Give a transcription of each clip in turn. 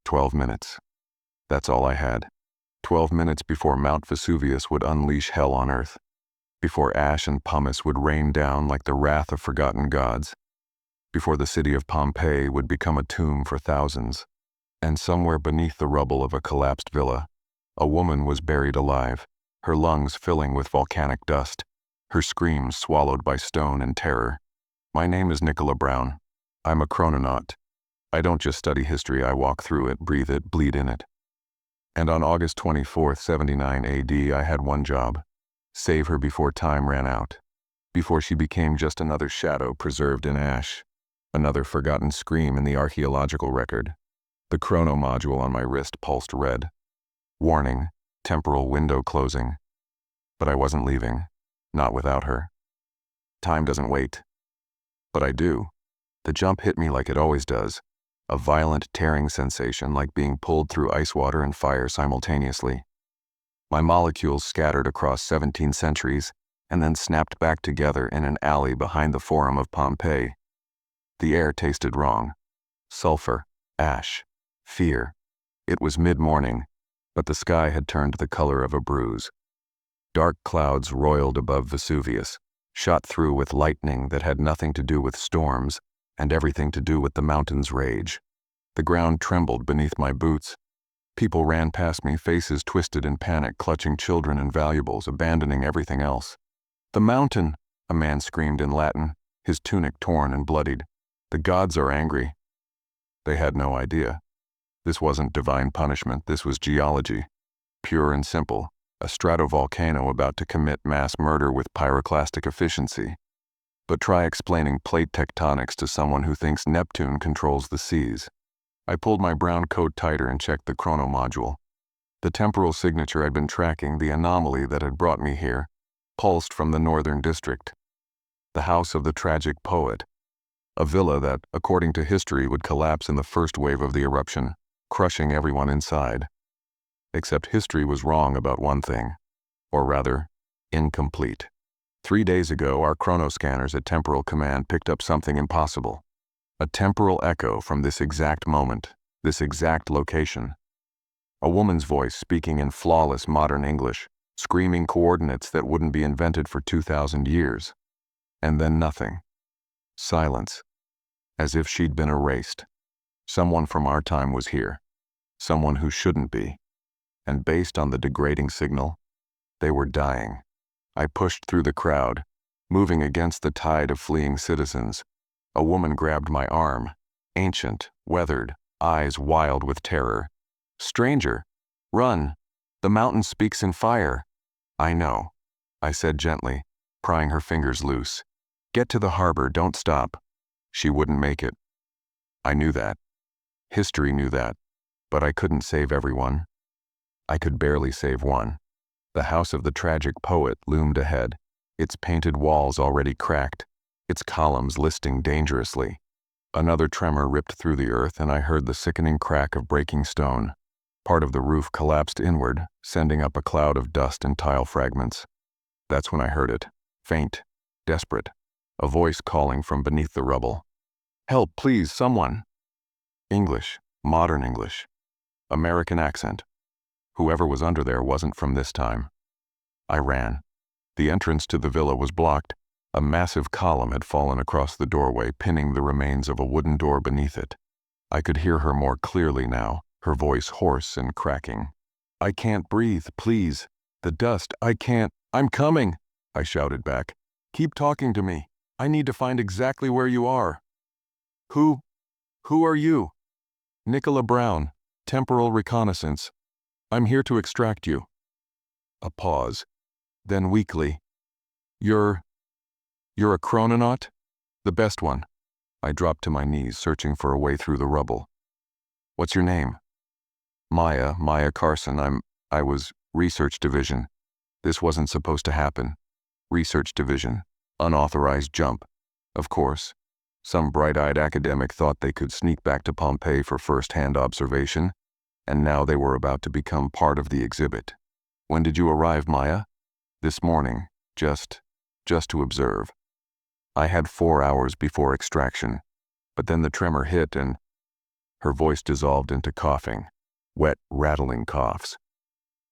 12 minutes. That's all I had. 12 minutes before Mount Vesuvius would unleash hell on Earth. Before ash and pumice would rain down like the wrath of forgotten gods. Before the city of Pompeii would become a tomb for thousands. And somewhere beneath the rubble of a collapsed villa, a woman was buried alive, her lungs filling with volcanic dust, her screams swallowed by stone and terror. My name is Nikola Brown. I'm a Crononaut. I don't just study history, I walk through it, breathe it, bleed in it. And on August 24th, 79 AD, I had one job. Save her before time ran out. Before she became just another shadow preserved in ash. Another forgotten scream in the archaeological record. The chrono module on my wrist pulsed red. Warning, temporal window closing. But I wasn't leaving. Not without her. Time doesn't wait. But I do. The jump hit me like it always does. A violent tearing sensation like being pulled through ice water and fire simultaneously. My molecules scattered across 17 centuries and then snapped back together in an alley behind the Forum of Pompeii. The air tasted wrong. Sulfur, ash, fear. It was mid-morning, but the sky had turned the color of a bruise. Dark clouds roiled above Vesuvius, shot through with lightning that had nothing to do with storms and everything to do with the mountain's rage. The ground trembled beneath my boots. People ran past me, faces twisted in panic, clutching children and valuables, abandoning everything else. "The mountain!" a man screamed in Latin, his tunic torn and bloodied. "The gods are angry." They had no idea. This wasn't divine punishment, this was geology. Pure and simple, a stratovolcano about to commit mass murder with pyroclastic efficiency. But try explaining plate tectonics to someone who thinks Neptune controls the seas. I pulled my brown coat tighter and checked the chrono module. The temporal signature I'd been tracking, the anomaly that had brought me here, pulsed from the northern district. The house of the tragic poet. A villa that, according to history, would collapse in the first wave of the eruption, crushing everyone inside. Except history was wrong about one thing. Or rather, incomplete. 3 days ago, our chronoscanners at Temporal Command picked up something impossible. A temporal echo from this exact moment, this exact location. A woman's voice speaking in flawless modern English, screaming coordinates that wouldn't be invented for 2,000 years. And then nothing. Silence. As if she'd been erased. Someone from our time was here. Someone who shouldn't be. And based on the degrading signal, they were dying. I pushed through the crowd, moving against the tide of fleeing citizens. A woman grabbed my arm, ancient, weathered, eyes wild with terror. "Stranger, run! The mountain speaks in fire." "I know," I said gently, prying her fingers loose. "Get to the harbor, don't stop." She wouldn't make it. I knew that. History knew that. But I couldn't save everyone. I could barely save one. The house of the tragic poet loomed ahead, its painted walls already cracked, its columns listing dangerously. Another tremor ripped through the earth and I heard the sickening crack of breaking stone. Part of the roof collapsed inward, sending up a cloud of dust and tile fragments. That's when I heard it, faint, desperate, a voice calling from beneath the rubble. "Help, please, someone!" English, modern English. American accent. Whoever was under there wasn't from this time. I ran. The entrance to the villa was blocked. A massive column had fallen across the doorway, pinning the remains of a wooden door beneath it. I could hear her more clearly now, her voice hoarse and cracking. "I can't breathe, please. The dust, I can't. I'm coming!" I shouted back. "Keep talking to me. I need to find exactly where you are." Who are you?" "Nikola Brown, Temporal Reconnaissance. I'm here to extract you." A pause. Then weakly, You're a Crononaut? The best one." I dropped to my knees, searching for a way through the rubble. "What's your name?" Maya Carson. I was Research Division. This wasn't supposed to happen. Research Division. Unauthorized jump. Of course. Some bright-eyed academic thought they could sneak back to Pompeii for first-hand observation, and now they were about to become part of the exhibit. "When did you arrive, Maya?" "This morning. Just to observe." I had 4 hours before extraction, but then the tremor hit and Her voice dissolved into coughing, wet, rattling coughs.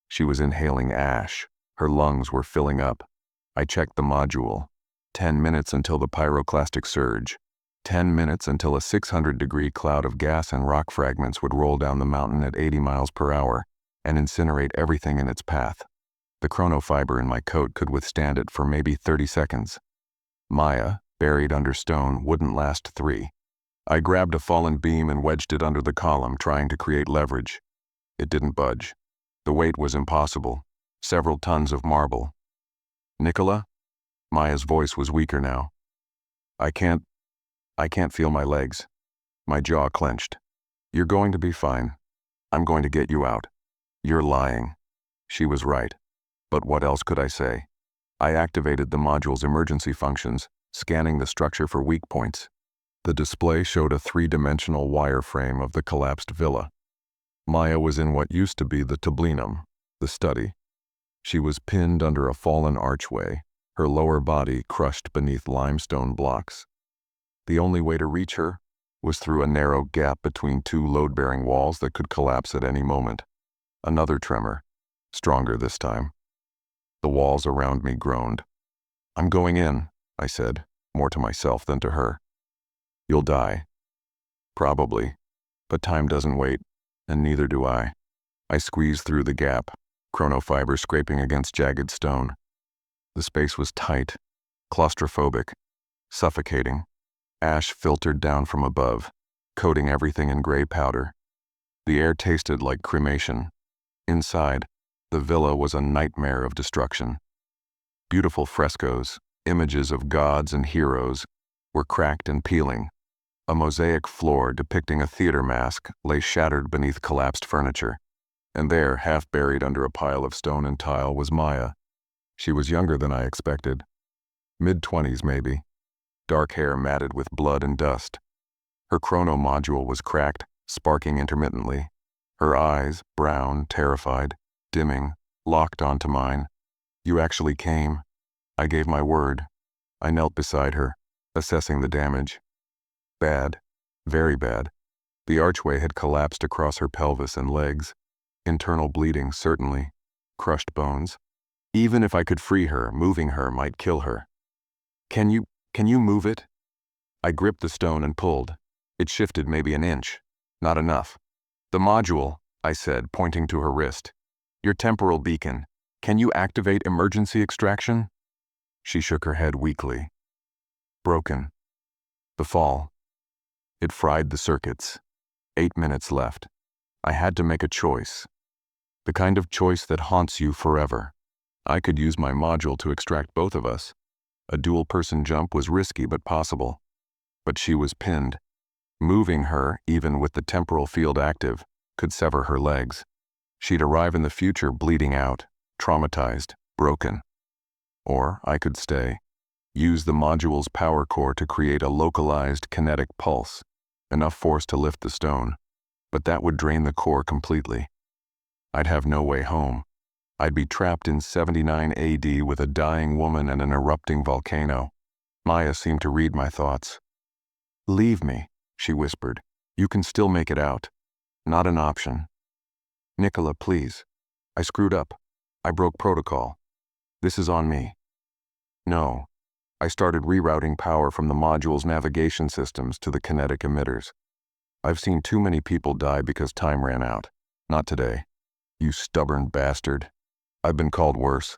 She was inhaling ash. Her lungs were filling up. I checked the module. 10 minutes until the pyroclastic surge. 10 minutes until a 600-degree cloud of gas and rock fragments would roll down the mountain at 80 miles per hour and incinerate everything in its path. The chronofiber in my coat could withstand it for maybe 30 seconds. Maya, buried under stone, wouldn't last 3. I grabbed a fallen beam and wedged it under the column, trying to create leverage. It didn't budge. The weight was impossible. Several tons of marble. Nikola? Maya's voice was weaker now. I can't feel my legs. My jaw clenched. You're going to be fine. I'm going to get you out. You're lying. She was right. But what else could I say? I activated the module's emergency functions, scanning the structure for weak points. The display showed a 3-dimensional wireframe of the collapsed villa. Maya was in what used to be the tablinum, the study. She was pinned under a fallen archway, her lower body crushed beneath limestone blocks. The only way to reach her was through a narrow gap between 2 load-bearing walls that could collapse at any moment. Another tremor, stronger this time. The walls around me groaned. I'm going in, I said, more to myself than to her. You'll die. Probably. But time doesn't wait, and neither do I. I squeezed through the gap, chronofiber scraping against jagged stone. The space was tight, claustrophobic, suffocating. Ash filtered down from above, coating everything in gray powder. The air tasted like cremation. Inside, the villa was a nightmare of destruction. Beautiful frescoes, images of gods and heroes, were cracked and peeling. A mosaic floor depicting a theater mask lay shattered beneath collapsed furniture. And there, half buried under a pile of stone and tile, was Maya. She was younger than I expected. Mid-20s, maybe. Dark hair matted with blood and dust. Her chrono module was cracked, sparking intermittently. Her eyes, brown, terrified, dimming, locked onto mine. You actually came. I gave my word. I knelt beside her, assessing the damage. Bad. Very bad. The archway had collapsed across her pelvis and legs. Internal bleeding, certainly. Crushed bones. Even if I could free her, moving her might kill her. Can you move it? I gripped the stone and pulled. It shifted maybe an inch. Not enough. The module, I said, pointing to her wrist. Your temporal beacon. Can you activate emergency extraction? She shook her head weakly. Broken. The fall. It fried the circuits. 8 minutes left. I had to make a choice. The kind of choice that haunts you forever. I could use my module to extract both of us. A dual-person jump was risky but possible. But she was pinned. Moving her, even with the temporal field active, could sever her legs. She'd arrive in the future bleeding out, traumatized, broken. Or I could stay. Use the module's power core to create a localized kinetic pulse, enough force to lift the stone. But that would drain the core completely. I'd have no way home. I'd be trapped in 79 AD with a dying woman and an erupting volcano. Maya seemed to read my thoughts. Leave me, she whispered. You can still make it out. Not an option. Nikola, please. I screwed up. I broke protocol. This is on me. No. I started rerouting power from the module's navigation systems to the kinetic emitters. I've seen too many people die because time ran out. Not today. You stubborn bastard. I've been called worse.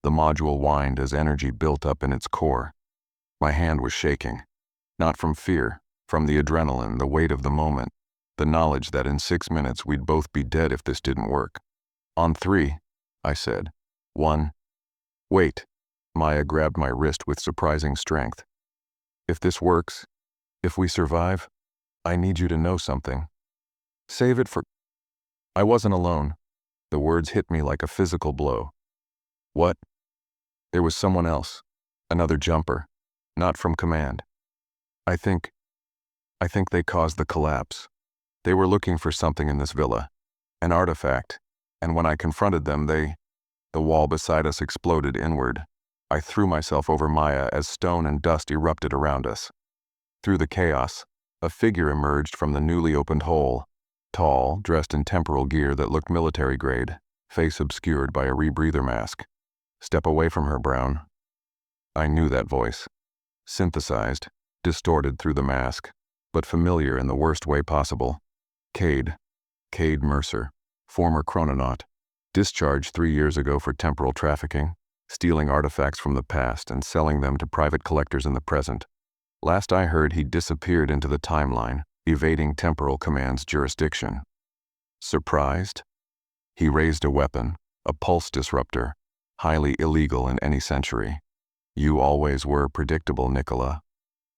The module whined as energy built up in its core. My hand was shaking. Not from fear, from the adrenaline, the weight of the moment, the knowledge that in 6 minutes we'd both be dead if this didn't work. On 3, I said. 1. Wait. Maya grabbed my wrist with surprising strength. If this works, if we survive, I need you to know something. Save it for... I wasn't alone. The words hit me like a physical blow. What? There was someone else. Another jumper. Not from command. I think they caused the collapse. They were looking for something in this villa. An artifact. And when I confronted them, the wall beside us exploded inward. I threw myself over Maya as stone and dust erupted around us. Through the chaos, A figure emerged from the newly opened hole, tall, dressed in temporal gear that looked military grade, face obscured by a rebreather mask. "Step away from her, Brown." I knew that voice. Synthesized, distorted through the mask, but familiar in the worst way possible. Cade Mercer, former Crononaut, discharged 3 years ago for temporal trafficking, stealing artifacts from the past and selling them to private collectors in the present. Last I heard, he disappeared into the timeline, evading Temporal Command's jurisdiction. Surprised? He raised a weapon, a pulse disruptor, highly illegal in any century. "You always were predictable, Nikola.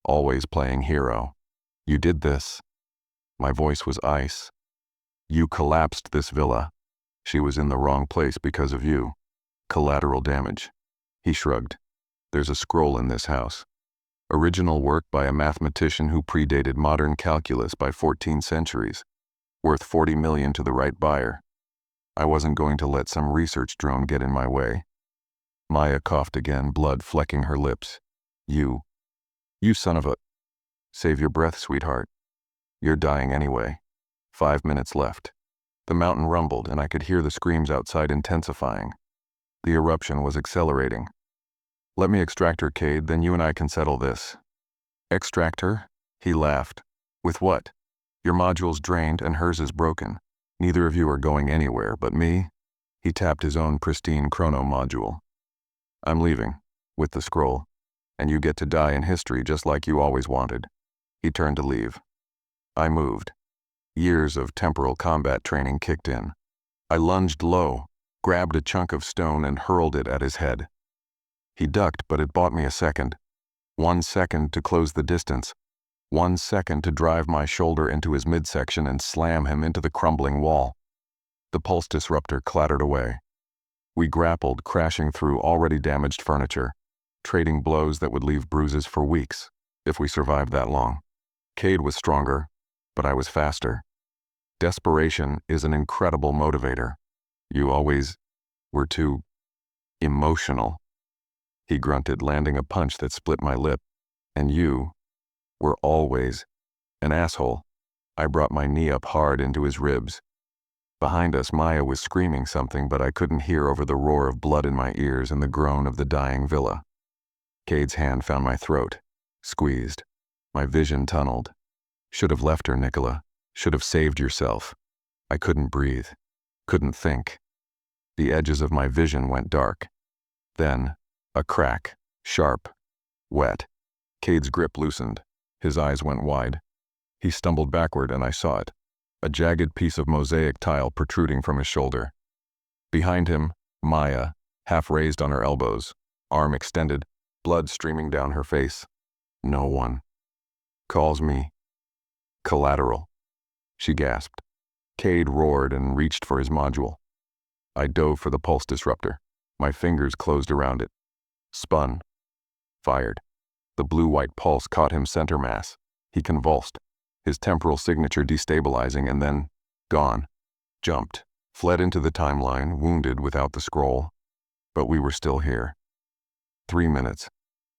Always playing hero. You did this." My voice was ice. "You collapsed this villa. She was in the wrong place because of you. Collateral damage." He shrugged. "There's a scroll in this house. Original work by a mathematician who predated modern calculus by 14 centuries. Worth 40 million to the right buyer. I wasn't going to let some research drone get in my way." Maya coughed again, blood flecking her lips. You son of a..." "Save your breath, sweetheart. You're dying anyway." 5 minutes left. The mountain rumbled, and I could hear the screams outside intensifying. The eruption was accelerating. "Let me extract her, Cade, then you and I can settle this." "Extract her?" He laughed. "With what? Your module's drained and hers is broken. Neither of you are going anywhere, but me." He tapped his own pristine chrono module. "I'm leaving, with the scroll, and you get to die in history just like you always wanted." He turned to leave. I moved. Years of temporal combat training kicked in. I lunged low, grabbed a chunk of stone and hurled it at his head. He ducked, but it bought me a second. 1 second to close the distance. 1 second to drive my shoulder into his midsection and slam him into the crumbling wall. The pulse disruptor clattered away. We grappled, crashing through already damaged furniture, trading blows that would leave bruises for weeks, if we survived that long. Cade was stronger, but I was faster. Desperation is an incredible motivator. You always were too emotional. He grunted, landing a punch that split my lip. "And you were always an asshole." I brought my knee up hard into his ribs. Behind us, Maya was screaming something, but I couldn't hear over the roar of blood in my ears and the groan of the dying villa. Cade's hand found my throat, squeezed. My vision tunneled. "Should have left her, Nikola. Should have saved yourself." I couldn't breathe, couldn't think. The edges of my vision went dark. Then, a crack, sharp, wet. Cade's grip loosened. His eyes went wide. He stumbled backward, and I saw it. A jagged piece of mosaic tile protruding from his shoulder. Behind him, Maya, half raised on her elbows, arm extended, blood streaming down her face. "No one calls me collateral," she gasped. Cade roared and reached for his module. I dove for the pulse disruptor. My fingers closed around it. Spun. Fired. The blue-white pulse caught him center mass. He convulsed, his temporal signature destabilizing, and then, gone. Jumped. Fled into the timeline, wounded without the scroll. But we were still here. 3 minutes.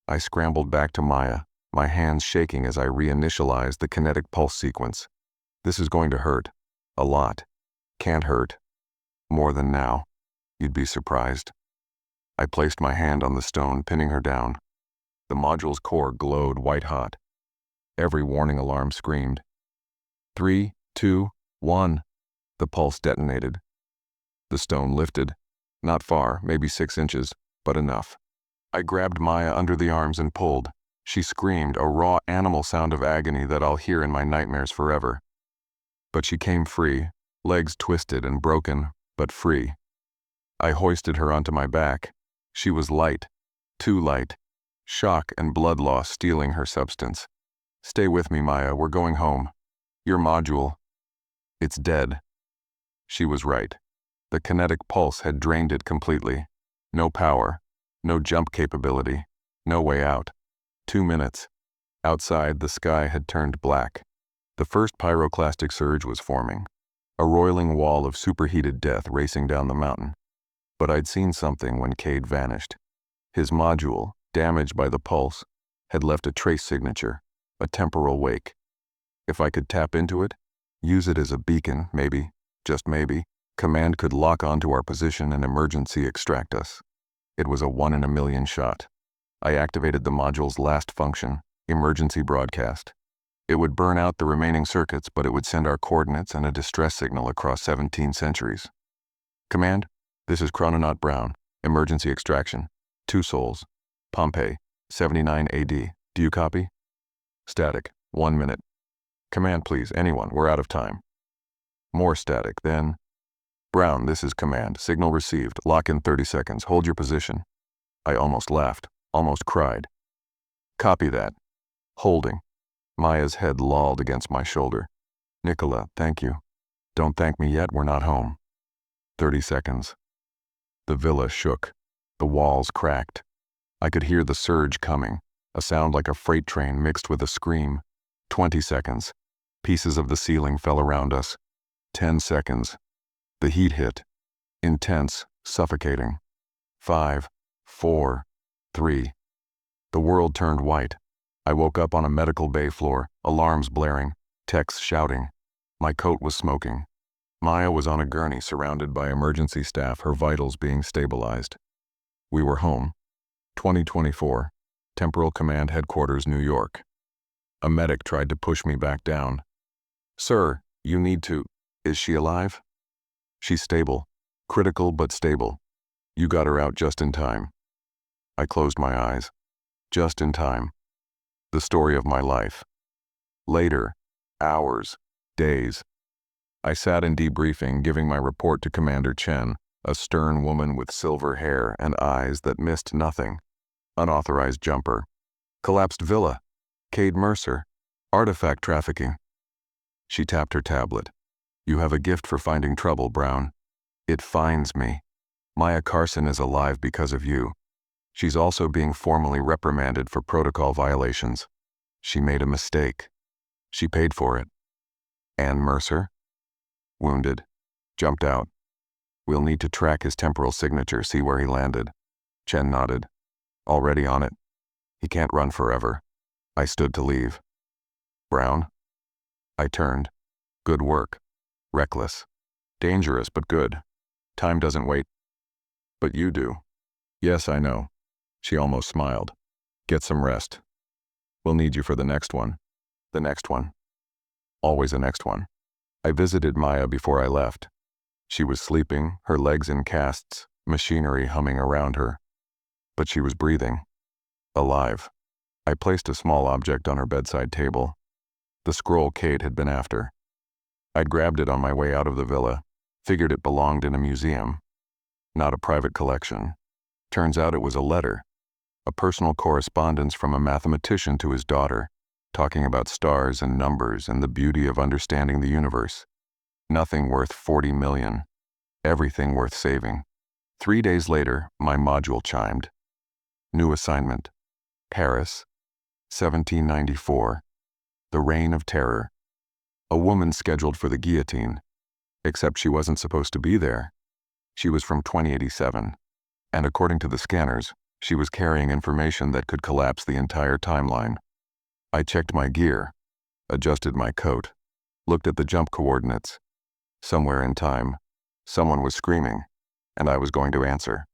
I scrambled back to Maya, my hands shaking as I reinitialized the kinetic pulse sequence. "This is going to hurt. A lot. Can't hurt. More than now. You'd be surprised." I placed my hand on the stone, pinning her down. The module's core glowed white-hot. Every warning alarm screamed. 3, 2, 1. The pulse detonated. The stone lifted. Not far, maybe 6 inches, but enough. I grabbed Maya under the arms and pulled. She screamed, a raw animal sound of agony that I'll hear in my nightmares forever. But she came free, legs twisted and broken, but free. I hoisted her onto my back. She was light, too light. Shock and blood loss stealing her substance. "Stay with me, Maya, we're going home. Your module, it's dead." She was right. The kinetic pulse had drained it completely. No power, no jump capability, no way out. 2 minutes. Outside, the sky had turned black. The first pyroclastic surge was forming, a roiling wall of superheated death racing down the mountain. But I'd seen something when Cade vanished. His module, damaged by the pulse, had left a trace signature, a temporal wake. If I could tap into it, use it as a beacon, maybe, just maybe, Command could lock onto our position and emergency extract us. It was a 1-in-a-million shot. I activated the module's last function, emergency broadcast. It would burn out the remaining circuits, but it would send our coordinates and a distress signal across 17 centuries. Command, this is Crononaut Brown, emergency extraction. 2 souls. Pompeia, 79 AD. Do you copy? Static, 1 minute. Command, please, anyone, we're out of time. More static, then. Brown, this is Command. Signal received. Lock in 30 seconds. Hold your position. I almost laughed, almost cried. Copy that. Holding. Maya's head lolled against my shoulder. Nikola, thank you. Don't thank me yet, we're not home. 30 seconds. The villa shook. The walls cracked. I could hear the surge coming, a sound like a freight train mixed with a scream. 20 seconds. Pieces of the ceiling fell around us. 10 seconds. The heat hit. Intense, suffocating. 5, 4, 3. The world turned white. I woke up on a medical bay floor, alarms blaring, techs shouting. My coat was smoking. Maya was on a gurney surrounded by emergency staff, her vitals being stabilized. We were home. 2024. Temporal Command Headquarters, New York. A medic tried to push me back down. Sir, you need to. Is she alive? She's stable. Critical but stable. You got her out just in time. I closed my eyes. Just in time. The story of my life. Later. Hours. Days. I sat in debriefing, giving my report to Commander Chen, a stern woman with silver hair and eyes that missed nothing. Unauthorized jumper. Collapsed villa. Cade Mercer. Artifact trafficking. She tapped her tablet. You have a gift for finding trouble, Brown. It finds me. Maya Carson is alive because of you. She's also being formally reprimanded for protocol violations. She made a mistake. She paid for it. Ann Mercer? Wounded. Jumped out. We'll need to track his temporal signature, see where he landed. Chen nodded. Already on it. He can't run forever. I stood to leave. Brown? I turned. Good work. Reckless. Dangerous, but good. Time doesn't wait. But you do. Yes, I know. She almost smiled. Get some rest. We'll need you for the next one. The next one. Always a next one. I visited Maya before I left. She was sleeping, her legs in casts, machinery humming around her. But she was breathing. Alive. I placed a small object on her bedside table. The scroll Cade had been after. I'd grabbed it on my way out of the villa, figured it belonged in a museum. Not a private collection. Turns out it was a letter. A personal correspondence from a mathematician to his daughter, talking about stars and numbers and the beauty of understanding the universe. Nothing worth 40 million. Everything worth saving. 3 days later, my module chimed. New assignment. Paris, 1794. The Reign of Terror. A woman scheduled for the guillotine. Except she wasn't supposed to be there. She was from 2087. And according to the scanners, she was carrying information that could collapse the entire timeline. I checked my gear, adjusted my coat, looked at the jump coordinates. Somewhere in time, someone was screaming, and I was going to answer.